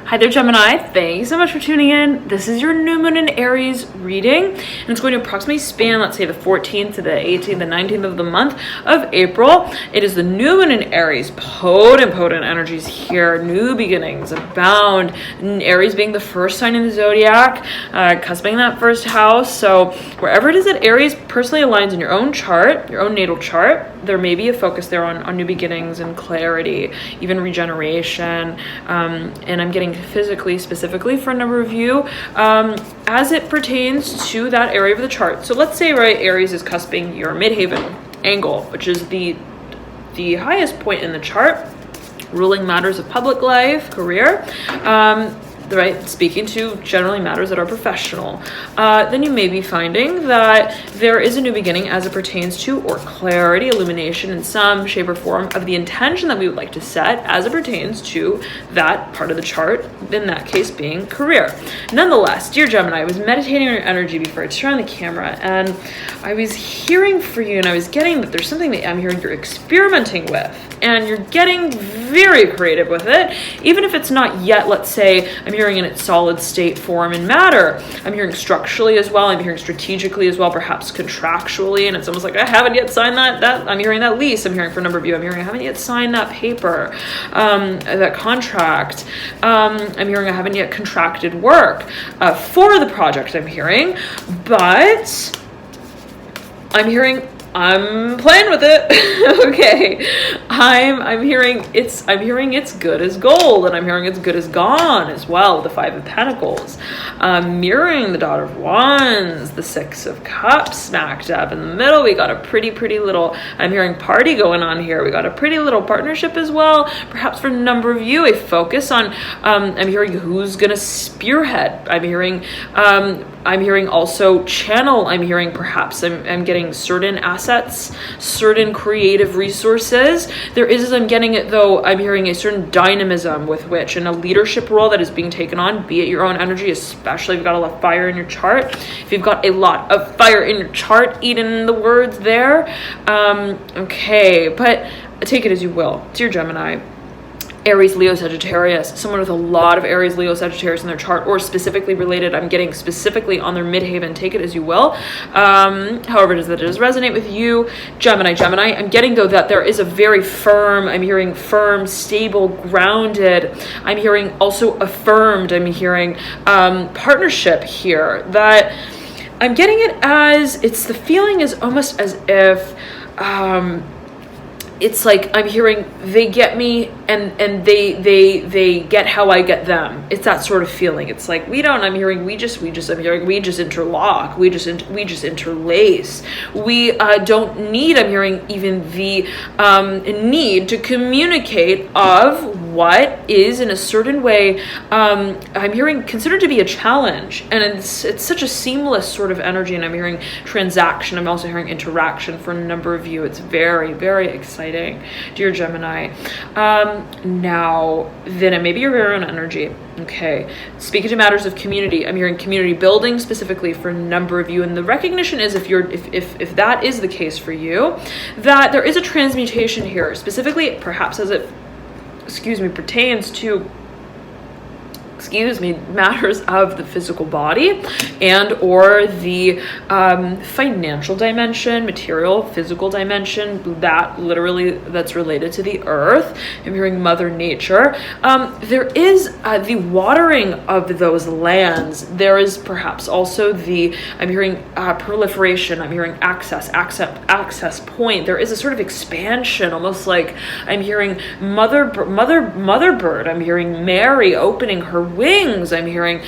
Hi there, Gemini. Thanks so much for tuning in. This is your new moon in Aries reading, and it's going to approximately span, let's say, the 14th to the 18th, the 19th of the month of April. It is the new moon in Aries. Potent energigy here. New beginnings abound. Aries being the first sign in the zodiac, cusping that first house. So wherever it is that Aries personally aligns in your own chart, your own natal chart, there may be a focus there on new beginnings and clarity, even regeneration. And I'm getting physically, specifically for a number of you, as it pertains to that area of the chart. So let's say, right, Aries is cusping your midheaven angle, which is the highest point in the chart, ruling matters of public life, career, right, speaking to generally matters that are professional. Then you may be finding that there is a new beginning as it pertains to, or clarity, illumination in some shape or form of the intention that we would like to set as it pertains to that part of the chart, in that case being career. Nonetheless, dear Gemini, I was meditating on your energy before I turned on the camera, and I was hearing for you, and I was getting that there's something that I'm hearing you're experimenting with, and you're getting very creative with it, even if it's not yet, let's say, I'm hearing in its solid state form and matter. I'm hearing structurally as well. I'm hearing strategically as well, perhaps contractually. And it's almost like I haven't yet signed that. I'm hearing that lease. I'm hearing for a number of you. I'm hearing I haven't yet signed that paper, that contract. I'm hearing I haven't yet contracted work for the project. I'm hearing, but I'm hearing I'm playing with it. Okay. I'm hearing it's good as gold, and I'm hearing it's good as gone as well. The Five of Pentacles, mirroring the Daughter of Wands, the Six of Cups smack dab in the middle. We got a pretty little, I'm hearing, party going on here. We got a pretty little partnership as well. Perhaps for a number of you, a focus on, I'm hearing who's going to spearhead. I'm hearing also channel. I'm hearing perhaps I'm getting certain assets, certain creative resources. There is, as I'm getting it though, I'm hearing a certain dynamism with which, in a leadership role that is being taken on, be it your own energy, especially if you've got a lot of fire in your chart. If you've got a lot of fire in your chart, eat in the words there. Okay, but take it as you will. Dear Gemini, Aries, Leo, Sagittarius, someone with a lot of Aries, Leo, Sagittarius in their chart, or specifically related, I'm getting specifically on their midheaven, take it as you will. However it is that it does resonate with you, Gemini, I'm getting though that there is a very firm, I'm hearing firm, stable, grounded, I'm hearing also affirmed, I'm hearing partnership here, that I'm getting it as, it's the feeling is almost as if, it's like I'm hearing they get me and they get how I get them. It's that sort of feeling. It's like I'm hearing we just interlock. We just interlace. We don't need, I'm hearing, even the need to communicate of what is in a certain way, I'm hearing considered to be a challenge, and it's such a seamless sort of energy. And I'm hearing transaction. I'm also hearing interaction for a number of you. It's very exciting, dear Gemini. Now then, it may be your very own energy. Okay, speaking to matters of community, I'm hearing community building specifically for a number of you, and the recognition is if that is the case for you, that there is a transmutation here, specifically perhaps as it pertains to matters of the physical body and or the financial dimension, material, physical dimension, that's related to the earth. I'm hearing Mother Nature. There is the watering of those lands. There is perhaps also I'm hearing proliferation. I'm hearing access point. There is a sort of expansion, almost like I'm hearing mother bird. I'm hearing Mary opening her wings. I'm hearing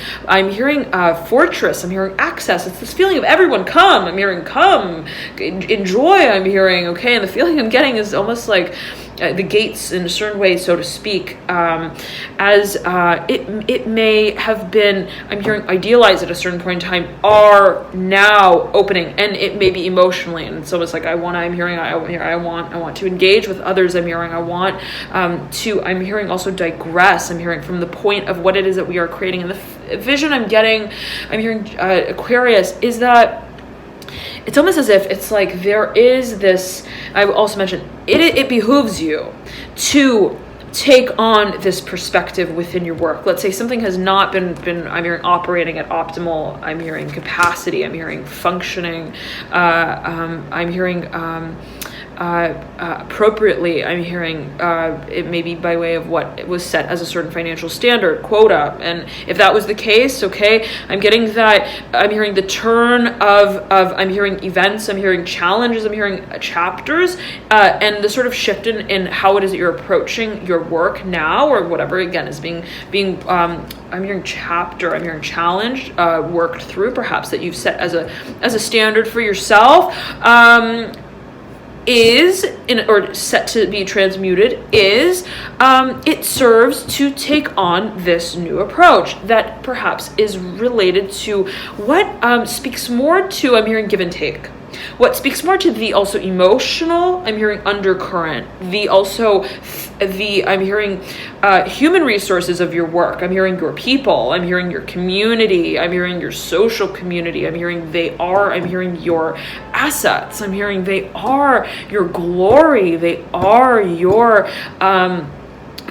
fortress. I'm hearing access. It's this feeling of everyone come. I'm hearing come, enjoy. I'm hearing, okay, and the feeling I'm getting is almost like the gates in a certain way, so to speak, as it may have been, I'm hearing idealized at a certain point in time, are now opening, and it may be emotionally, and it's almost like I want to engage with others. I'm hearing I'm hearing also digress. I'm hearing from the point of what it is that we are creating, and the vision I'm hearing Aquarius, is that it's almost as if it's like there is this, I will also mention, it behooves you to take on this perspective within your work. Let's say something has not been I'm hearing operating at optimal, I'm hearing capacity, I'm hearing functioning, I'm hearing appropriately, I'm hearing it may be by way of what was set as a certain financial standard, quota. And if that was the case, okay, I'm getting that, I'm hearing the turn of I'm hearing events, I'm hearing challenges, I'm hearing chapters, and the sort of shift in how it is that you're approaching your work now, or whatever, again, is being I'm hearing chapter, I'm hearing challenged, worked through, perhaps, that you've set as a standard for yourself, is or set to be transmuted, is it serves to take on this new approach that perhaps is related to what speaks more to, I'm hearing, give and take. What speaks more to the also emotional, I'm hearing undercurrent, I'm hearing human resources of your work, I'm hearing your people, I'm hearing your community, I'm hearing your social community, I'm hearing your assets, I'm hearing they are your glory, they are your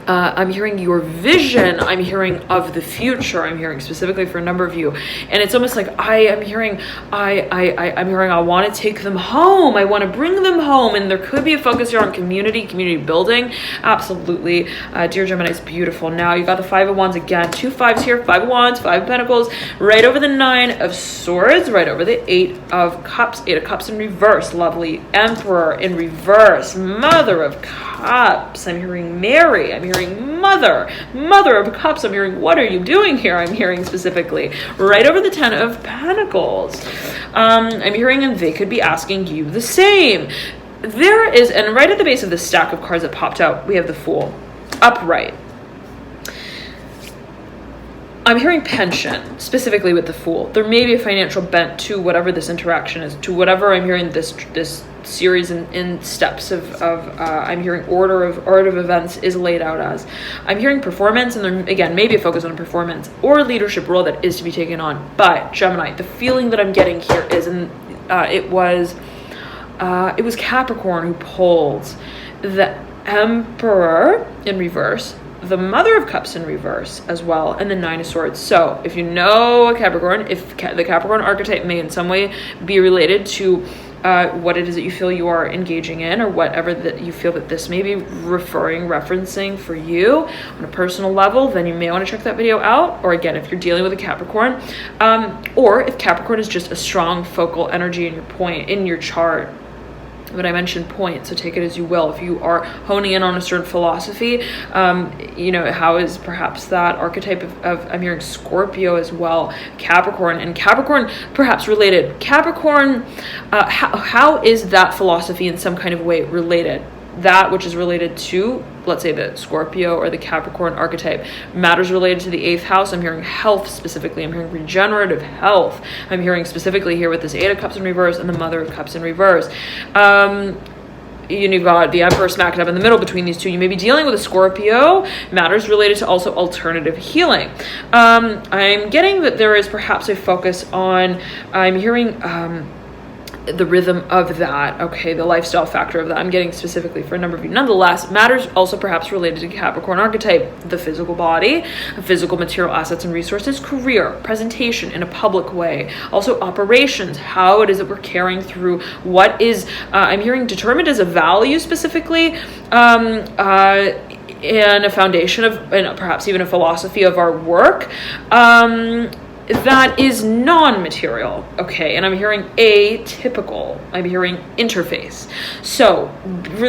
I'm hearing your vision, I'm hearing of the future, I'm hearing specifically for a number of you. And it's almost like I'm hearing I want to take them home, I want to bring them home. And there could be a focus here on community building. Absolutely. Dear Gemini, it's beautiful. Now you got the Five of Wands again, 2 5s here, 5 of Wands, 5 of Pentacles, right over the 9 of Swords, right over the 8 of Cups, 8 of Cups in reverse, lovely Emperor in reverse, Mother of Cups, I'm hearing Mary, I'm hearing Mother of Cups, I'm hearing what are you doing here, I'm hearing specifically right over the 10 of Pentacles. I'm hearing, and they could be asking you the same. There is, and right at the base of this stack of cards that popped out, we have the Fool, upright. I'm hearing pension, specifically with the Fool. There may be a financial bent to whatever this interaction is, to whatever I'm hearing this series in steps of I'm hearing order of events is laid out as. I'm hearing performance, and there, again, maybe a focus on a performance or a leadership role that is to be taken on. But Gemini, the feeling that I'm getting here is, and it was Capricorn who pulled the Emperor in reverse, the Mother of Cups in reverse as well, and the 9 of Swords. So if you know a Capricorn, if the Capricorn archetype may in some way be related to what it is that you feel you are engaging in, or whatever that you feel that this may be referencing for you on a personal level, then you may want to check that video out. Or again, if you're dealing with a Capricorn, or if Capricorn is just a strong focal energy in your chart. When I mentioned point, so take it as you will. If you are honing in on a certain philosophy, how is perhaps that archetype of I'm hearing Scorpio as well, Capricorn, and Capricorn perhaps related. Capricorn, how is that philosophy in some kind of way related? That which is related to, let's say, the Scorpio or the Capricorn archetype, matters related to the 8th house. I'm hearing health specifically. I'm hearing regenerative health. I'm hearing specifically here with this 8 of Cups in reverse and the Mother of Cups in reverse. You've got the Emperor smacked up in the middle between these two. You may be dealing with a Scorpio, matters related to also alternative healing. I'm getting that there is perhaps a focus on, I'm hearing the rhythm of that, okay, the lifestyle factor of that. I'm getting specifically for a number of you. Nonetheless, matters also perhaps related to Capricorn archetype, the physical body, physical material assets and resources, career, presentation in a public way, also operations, how it is that we're carrying through what is, I'm hearing determined as a value specifically, and a foundation of, and perhaps even a philosophy of our work, that is non-material, okay, and I'm hearing atypical, I'm hearing interface, so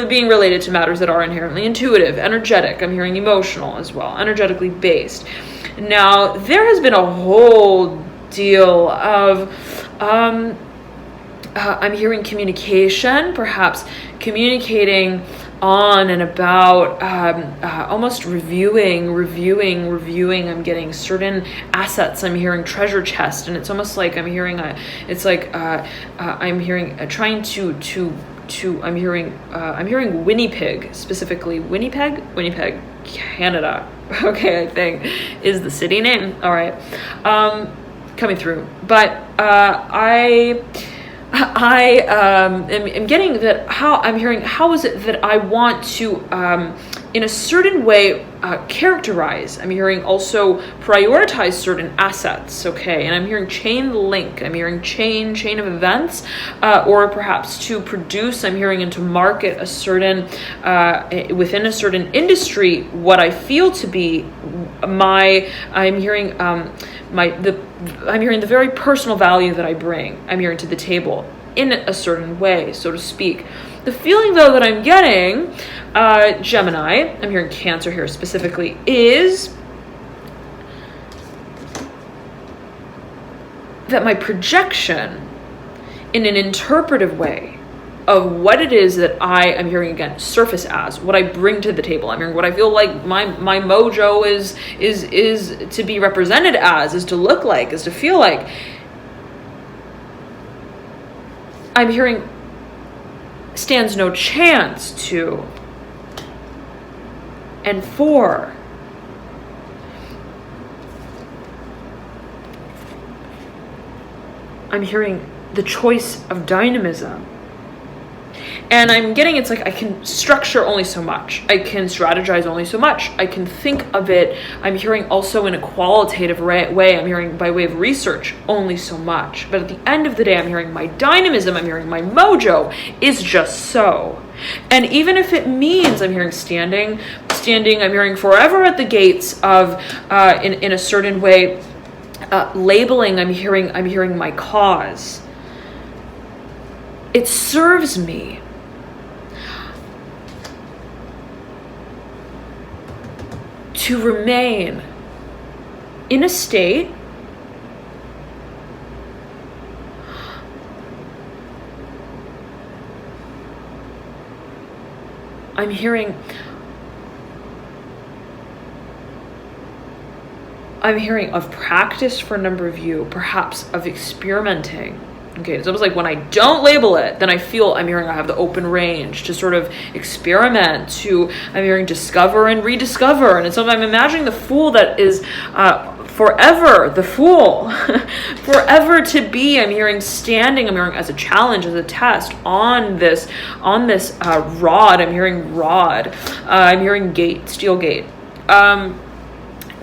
being related to matters that are inherently intuitive, energetic, I'm hearing emotional as well, energetically based. Now, there has been a whole deal of, I'm hearing communication, perhaps communicating on and about, almost reviewing. I'm getting certain assets. I'm hearing treasure chest, and it's almost like I'm hearing I'm hearing trying to I'm hearing Winnipeg specifically. Winnipeg, Canada. Okay, I think is the city name. All right, coming through, but I am getting that I'm hearing how is it that I want to in a certain way characterize. I'm hearing also prioritize certain assets, okay? And I'm hearing chain link. I'm hearing chain of events, or perhaps to produce. I'm hearing and to market a certain within a certain industry what I feel to be my. I'm hearing I'm hearing the very personal value that I bring. I'm hearing to the table in a certain way, so to speak. The feeling, though, that I'm getting, Gemini, I'm hearing Cancer here specifically, is that my projection in an interpretive way of what it is that I am hearing, again, surface as, what I bring to the table. I'm hearing what I feel like my mojo is to be represented as, is to look like, is to feel like. I'm hearing stands no chance to and for. I'm hearing the choice of dynamism. And I'm getting, it's like I can structure only so much. I can strategize only so much. I can think of it. I'm hearing also in a qualitative way. I'm hearing by way of research only so much. But at the end of the day, I'm hearing my dynamism. I'm hearing my mojo is just so. And even if it means I'm hearing standing, I'm hearing forever at the gates of, in a certain way, labeling, I'm hearing my cause. It serves me. To remain in a state I'm hearing of practice for a number of you, perhaps of experimenting. Okay, it's almost like when I don't label it, then I'm hearing I have the open range to sort of experiment, I'm hearing discover and rediscover. And it's something I'm imagining the fool that is forever, the fool, forever to be, I'm hearing standing, I'm hearing as a challenge, as a test on this rod, I'm hearing rod, I'm hearing gate, steel gate.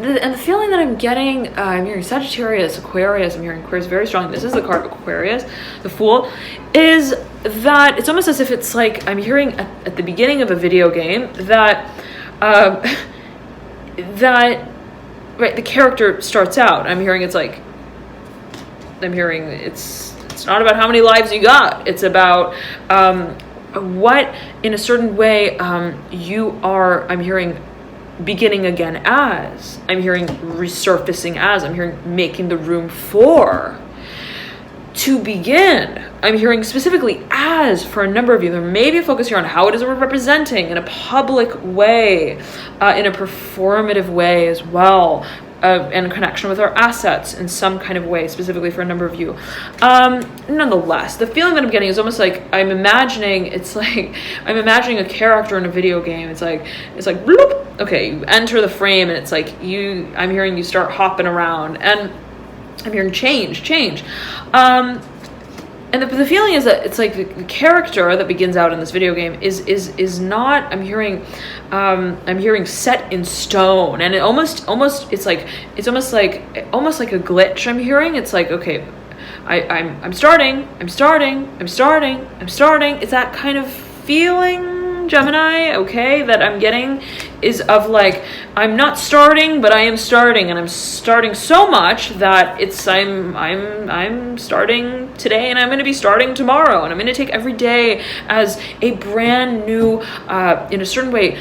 And the feeling that I'm getting, I'm hearing Sagittarius, Aquarius, I'm hearing Aquarius very strong. This is the card of Aquarius, the Fool, is that it's almost as if it's like I'm hearing at the beginning of a video game that, right, the character starts out. I'm hearing it's not about how many lives you got. It's about what, in a certain way, you are, I'm hearing, beginning again as, I'm hearing resurfacing as, I'm hearing making the room for, to begin. I'm hearing specifically as for a number of you. There may be a focus here on how it is we're representing in a public way, in a performative way as well, and connection with our assets in some kind of way, specifically for a number of you. Nonetheless, the feeling that I'm getting is almost like I'm imagining a character in a video game. It's like bloop. Okay, you enter the frame and it's like I'm hearing you start hopping around, and I'm hearing change. And the feeling is that it's like the character that begins out in this video game is not, I'm hearing set in stone, and it almost it's almost like a glitch. I'm hearing it's like, okay, I'm starting. It's that kind of feeling, Gemini, okay, that I'm getting is of like, I'm not starting, but I am starting, and I'm starting so much that I'm starting today, and I'm going to be starting tomorrow, and I'm going to take every day as a brand new, in a certain way,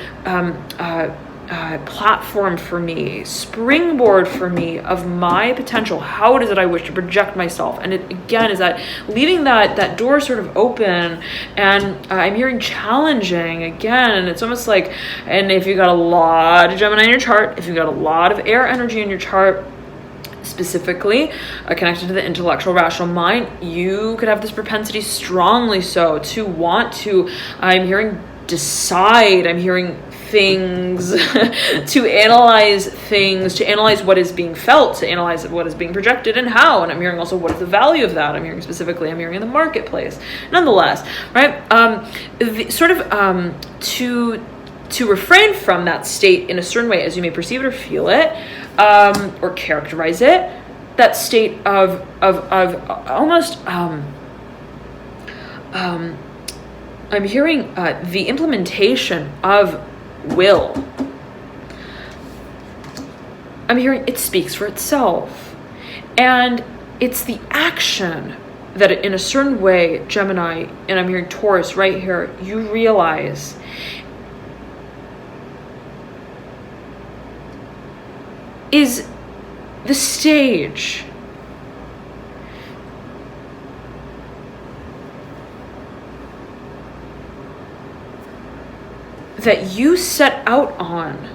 platform for me, springboard for me of my potential. How it is that I wish to project myself. And it again is that leaving that door sort of open, and I'm hearing challenging again. And it's almost like, and if you got a lot of Gemini in your chart, if you got a lot of air energy in your chart, specifically connected to the intellectual rational mind, you could have this propensity, strongly so, to want to, I'm hearing decide, I'm hearing things, to analyze things, to analyze what is being felt, to analyze what is being projected and how. And I'm hearing also what is the value of that. I'm hearing in the marketplace. Nonetheless, right? To refrain from that state in a certain way as you may perceive it or feel it, or characterize it, that state of almost I'm hearing the implementation of will. I'm hearing it speaks for itself. And it's the action that in a certain way, Gemini, and I'm hearing Taurus right here, you realize is the stage that you set out on,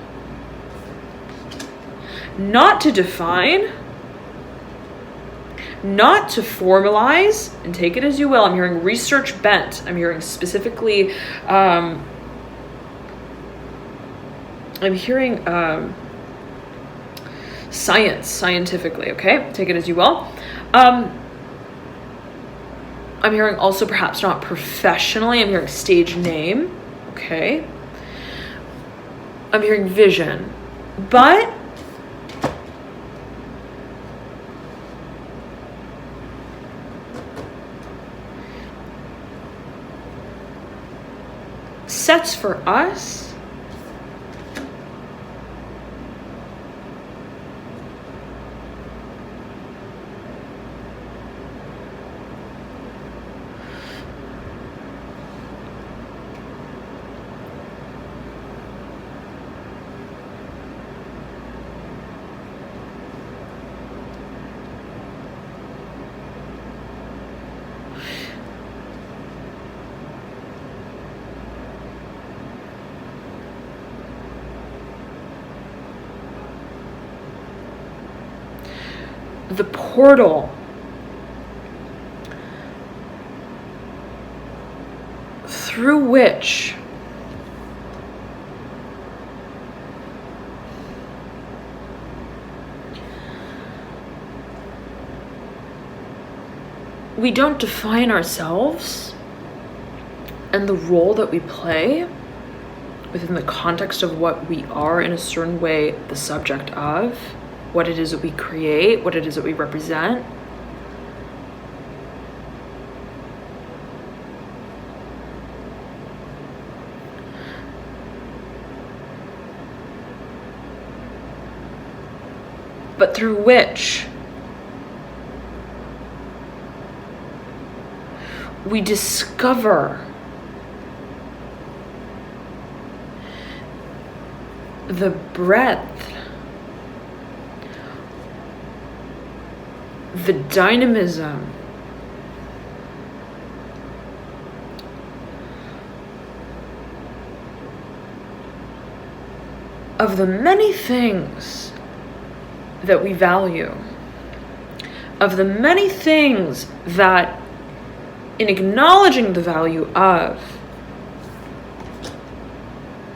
not to define, not to formalize, and take it as you will. I'm hearing research bent. I'm hearing specifically, I'm hearing scientifically, okay? Take it as you will. I'm hearing also perhaps not professionally. I'm hearing stage name, okay? I'm hearing vision, but sets for us the portal through which we don't define ourselves and the role that we play within the context of what we are in a certain way, the subject of, what it is that we create, what it is that we represent. But through which we discover the breadth, the dynamism, of the many things that we value, of the many things that, in acknowledging the value of,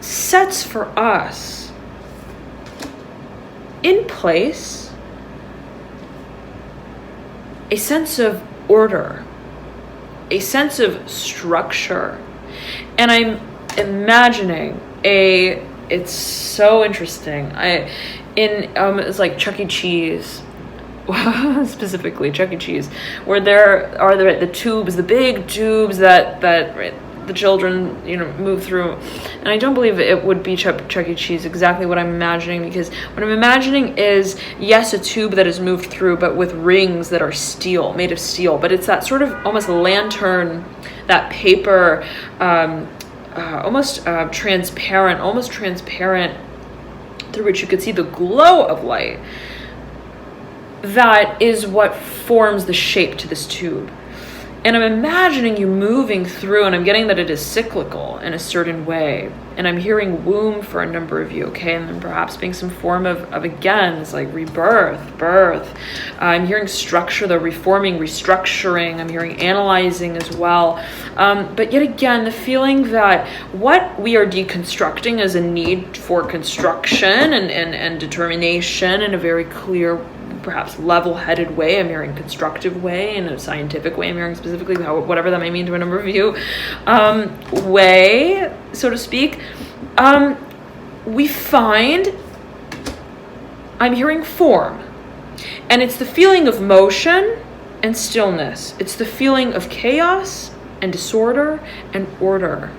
sets for us in place a sense of order, a sense of structure. And I'm imagining it's so interesting. It's like Chuck E. Cheese, specifically Chuck E. Cheese, where there are the tubes, the big tubes that the children, move through. And I don't believe it would be Chuck E. Cheese exactly what I'm imagining, because what I'm imagining is, yes, a tube that is moved through, but with rings that are made of steel. But it's that sort of almost lantern, that paper, almost transparent, through which you could see the glow of light. That is what forms the shape to this tube. And I'm imagining you moving through, and I'm getting that it is cyclical in a certain way. And I'm hearing womb for a number of you, okay? And then perhaps being some form of again, it's like rebirth, birth. I'm hearing structure, the reforming, restructuring. I'm hearing analyzing as well. But yet again, the feeling that what we are deconstructing is a need for construction and determination in a very clear, perhaps level-headed way. I'm hearing constructive way, in a scientific way. I'm hearing specifically whatever that may mean to a number of you, way, so to speak. We find, I'm hearing form, and it's the feeling of motion and stillness. It's the feeling of chaos and disorder and order.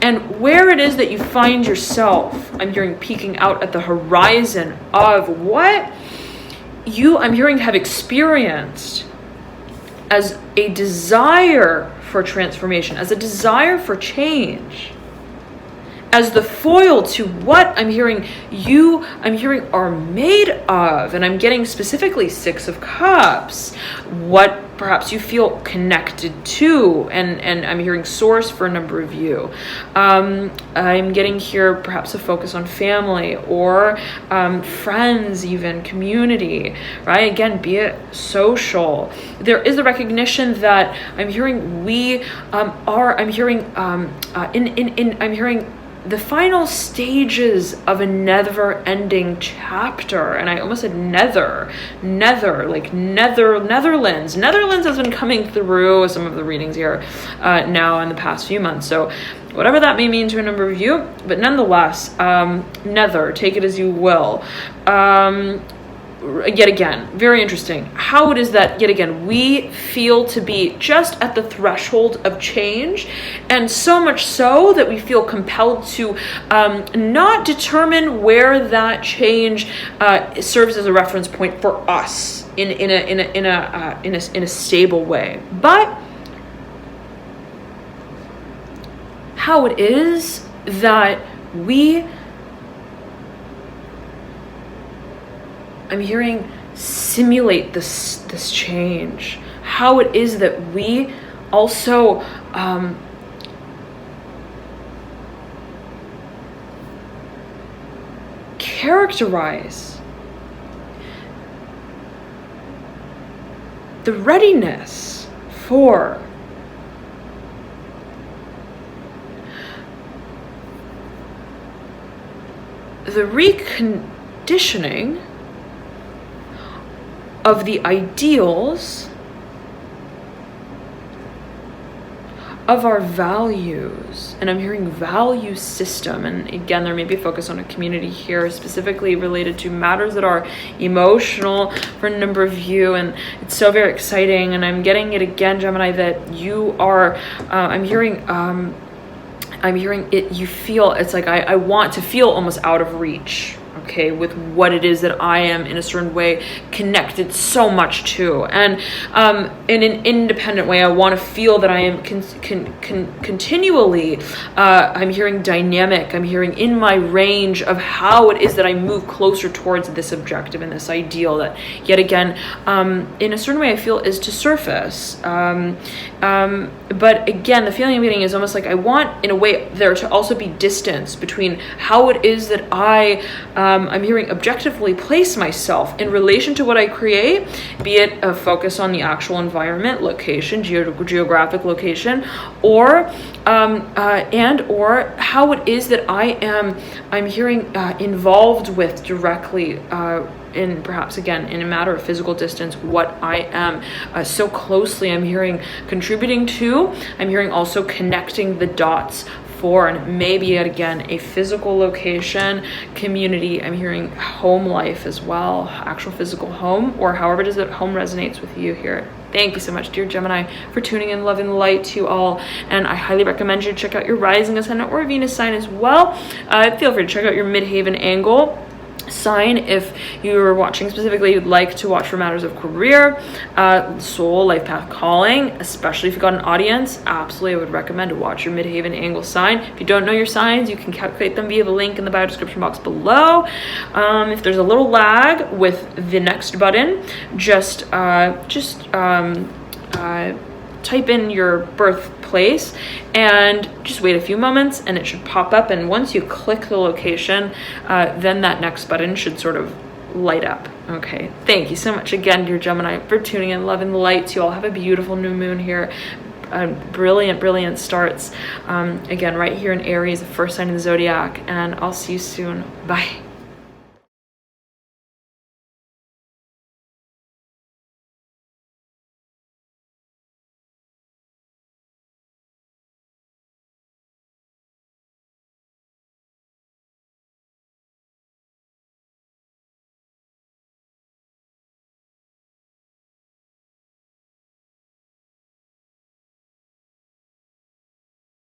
And where it is that you find yourself, I'm hearing peeking out at the horizon of what you, I'm hearing, have experienced as a desire for transformation, as a desire for change, as the foil to what I'm hearing you, I'm hearing, are made of. And I'm getting specifically 6 of Cups, what perhaps you feel connected to, and I'm hearing source for a number of you. I'm getting here perhaps a focus on family or friends, even community, right? Again, be it social. There is the recognition that I'm hearing we I'm hearing I'm hearing the final stages of a never-ending chapter. And I almost said like Netherlands. Netherlands has been coming through some of the readings here now in the past few months. So whatever that may mean to a number of you, but nonetheless, nether, take it as you will. Yet again, very interesting how it is that, yet again, we feel to be just at the threshold of change, and so much so that we feel compelled to not determine where that change serves as a reference point for us in a stable way, but how it is that we, I'm hearing, simulate this change. How it is that we also characterize the readiness for the reconditioning of the ideals of our values. And I'm hearing value system, and again, there may be a focus on a community here specifically related to matters that are emotional for a number of you, and it's so very exciting. And I'm getting it again, Gemini, that you are I'm hearing it, you feel, it's like I want to feel almost out of reach, okay, with what it is that I am in a certain way connected so much to. And in an independent way, I want to feel that I am continually, I'm hearing dynamic, I'm hearing in my range of how it is that I move closer towards this objective and this ideal that, yet again, in a certain way I feel is to surface. But again, the feeling I'm getting is almost like I want, in a way, there to also be distance between how it is that I'm hearing objectively place myself in relation to what I create, be it a focus on the actual environment, location, geographic location, or or how it is that I'm hearing involved with directly in, perhaps again in a matter of physical distance, what I am so closely, I'm hearing contributing to, I'm hearing also connecting the dots for, and maybe yet again a physical location, community, I'm hearing home life as well, actual physical home, or however it is that home resonates with you here. Thank you so much, dear Gemini, for tuning in. Loving the light to you all, and I highly recommend you check out your rising ascendant or Venus sign as well. Feel free to check out your midheaven angle sign if you're watching specifically, you'd like to watch for matters of career, soul, life path, calling, especially if you've got an audience. Absolutely, I would recommend to watch your midheaven angle sign. If you don't know your signs, you can calculate them via the link in the bio description box below. If there's a little lag with the next button, just type in your birthplace and just wait a few moments and it should pop up. And once you click the location, then that next button should sort of light up. Okay, thank you so much again, dear Gemini, for tuning in, loving the lights. You all have a beautiful new moon here. Brilliant starts again right here in Aries, the first sign of the zodiac, and I'll see you soon. Bye.